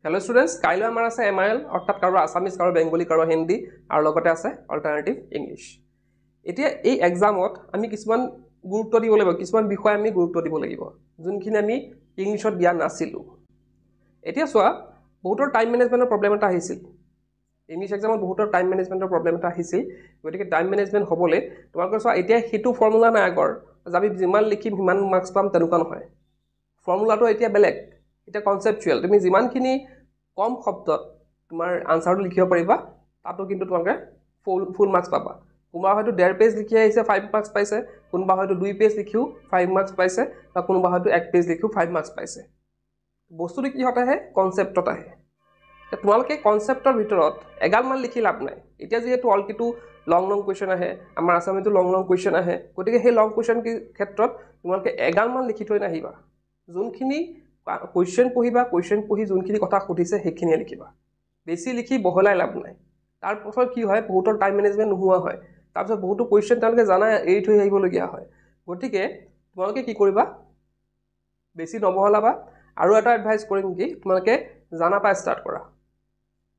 Hello students, কাইলৈ আমাৰ আছে MIL অৰ্থাৎ কাৰো আসামিজ কাৰো বেংগলী কাৰো হিন্দী আৰু লগতে আছে অল্টাৰনেটিভ ইংলিশ। এতিয়া এই এক্সামত আমি কিছুমান গুৰুত্ব দিব লাগিব, কিছুমান বিষয় আমি গুৰুত্ব দিব লাগিব যোনখিনি আমি ইংলিশত দিয়া নাছিলো। এতিয়া চোৱা বহুতৰ টাইম মেনেজমেন্টৰ প্ৰবলেম এটা আহিছিল। ইংলিশ এক্সামত বহুতৰ টাইম মেনেজমেন্টৰ প্ৰবলেম এটা আহিছিল। গতিকে টাইম মেনেজমেন্ট হ'বলে তোমালোকৰ চোৱা এতিয়া হেতু ফৰ্মুলা নাই আগৰ আমি যিমান লিখিম সিমান মাৰ্কস পাম তেনেকুৱা নহয়। ফৰ্মুলাটো এতিয়া বেলেগ। এটা কনসেপচুৱেল তুমি যিমানখিনি কম শব্দত তোমাৰ আনসাৰটো লিখিব পাৰিবা তাতো কিন্তু তোমালোকে ফুল মাৰ্কস পাবা। কোনোবা হয়তো 1.5 পেজ লিখি আহিছে 5 মাৰ্কস পাইছে, কোনোবা হয়তো 2 পেজ লিখিও 5 মাৰ্কস পাইছে, বা কোনোবা হয়তো 1 পেজ লিখিও 5 মাৰ্কস পাইছে। বস্তুটো কি হতে আহে কনসেপ্টত আহে। তোমালোকে কনসেপ্টৰ ভিতৰত এগাল মান লিখি লাভ নাই। এতিয়া যেহেতু অলকিটো লং কোৱেশ্চন আহে, আমাৰ আসামিতো লং কোৱেশ্চন আহে, গতিকে সেই লং কোৱেশ্চন কি ক্ষেত্ৰত তোমালোকে এগাল মান লিখি থৈ নাহিবা। যোনখিনি কোৱেশ্চন পঢ়িবা, কোৱেশ্চন পঢ়ি যোনখিনি কথা সুধিছে সেইখিনিয়ে লিখিবা। বেছি লিখি বহলাই লাভ নাই। তাৰ পাছত কি হয় বহুতৰ টাইম মেনেজমেন্ট নোহোৱা হয়। তাৰ পাছত বহুতো কোৱেশ্চন তেওঁলোকে জানা এৰি থৈ আহিবলগীয়া হয়। গতিকে তোমালোকে কি কৰিবা বেছি নবহলাবা। আৰু এটা এডভাইস কৰিম কি তোমালোকে জানা পা ষ্টাৰ্ট কৰা।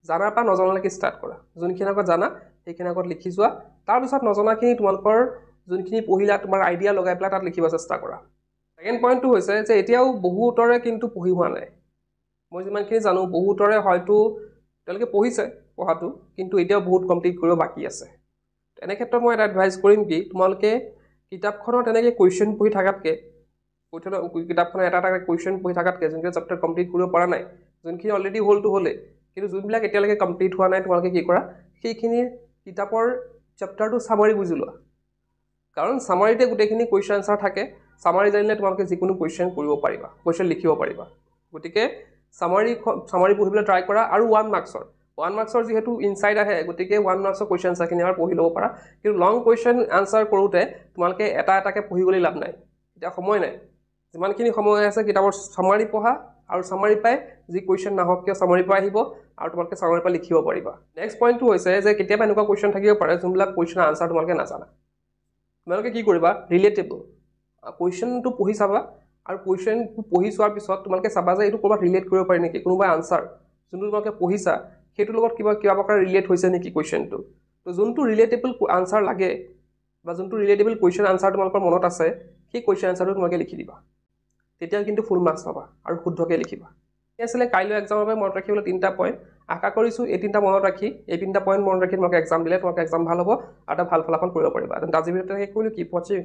জানাৰ পা নজনালৈকে ষ্টাৰ্ট কৰা। যোনখিনি আগত জানা সেইখিনি আগত লিখি যোৱা। তাৰ পিছত নজনাখিনি তোমালোকৰ যোনখিনি পঢ়িলা তোমাৰ আইডিয়া লগাই পেলাই তাত লিখিব চেষ্টা কৰা। সেকেন্ড পইণ্টটো হৈছে যে এতিয়াও বহুতৰে কিন্তু পঢ়ি হোৱা নাই। মই যিমানখিনি জানো বহুতৰে হয়তো তেওঁলোকে পঢ়িছে পঢ়াটো, কিন্তু এতিয়াও বহুত কমপ্লিট কৰিব বাকি আছে। এনে ক্ষেত্ৰত মই এটা এডভাইস কৰিম কি তোমালোকে কিতাপখনৰ তেনেকৈ কোৱেশ্চন পঢ়ি থাকাতকে কিতাপখনৰ এটা কোৱেশ্চন পঢ়ি থাকাতকে যোনখিনি চেপ্টাৰ কমপ্লিট কৰিব পৰা নাই, যোনখিনি অলৰেডি হ'লটো হ'লে, কিন্তু যোনবিলাক এতিয়ালৈকে কমপ্লিট হোৱা নাই তোমালোকে কি কৰা সেইখিনি কিতাপৰ চেপ্টাৰটো সামাৰি বুজি লোৱা। কাৰণ সামাৰিতে গোটেইখিনি কোৱেশ্চন আনসাৰ থাকে। সামাৰি জানিলে তোমালোকে যিকোনো কোৱেশ্চন কৰিব পাৰিবা, কোৱেশ্চন লিখিব পাৰিবা। গতিকে সামাৰি পঢ়িবলৈ ট্ৰাই কৰা। আৰু 1 মাৰ্কসৰ যেহেতু ইনসাইড আহে, গতিকে 1 মাৰ্কসৰ কোৱেশ্চন আনসাৰখিনি এবাৰ পঢ়ি ল'ব পাৰা। কিন্তু লং কোৱেশ্চন আনসাৰ কৰোঁতে তোমালোকে এটা এটাকে পঢ়িবলৈ লাভ নাই। এতিয়া সময় নাই। যিমানখিনি সময় আছে কিতাপৰ সামাৰি পঢ়া আৰু সামাৰি পাই যি কোৱেশ্চন নাহক কিয় সামাৰি পৰা আহিব আৰু তোমালোকে সামাৰি পৰা লিখিব পাৰিবা। নেক্সট পইণ্টটো হৈছে যে কেতিয়াবা এনেকুৱা কোৱেশ্চন থাকিব পাৰে যোনবিলাক কোৱেশ্চন আনসাৰ তোমালোকে নাজানা। তোমালোকে কি কৰিবা ৰিলেটেবল কোৱেশ্চনটো পঢ়ি চাবা, আৰু কোৱেশ্চনটো পঢ়ি চোৱাৰ পিছত তোমালোকে চাবা যে এইটো ক'ৰবাত ৰিলেট কৰিব পাৰি নেকি, কোনোবা আনসাৰ যোনটো তোমালোকে পঢ়িছা সেইটোৰ লগত কিবা প্ৰকাৰ ৰিলেট হৈছে নেকি কোৱেশ্চনটো। তো যোনটো ৰিলেটেবল আনসাৰ লাগে বা যোনটো ৰিলেটেবল কোৱেশ্চন আনসাৰ তোমালোকৰ মনত আছে সেই কোৱেশ্চন আনসাৰটো তোমালোকে লিখি দিবা। তেতিয়া কিন্তু ফুল মাৰ্কস পাবা আৰু শুদ্ধকৈ লিখিবা। এই আছিলে কাইলৈ এক্সামৰ বাবে মনত ৰাখিবলৈ 3টা পইণ্ট। আশা কৰিছোঁ এই 3টা মনত ৰাখি এই 3টা পইণ্ট মনত ৰাখি তোমালোকে এক্সাম দিলে তোমালোকে এক্সাম ভাল হ'ব আৰু এটা ভাল ফলাফল কৰিব পাৰিবা। আজি ভিডিঅ'টো শেষ কৰিলোঁ। কিপ ৱাচিং।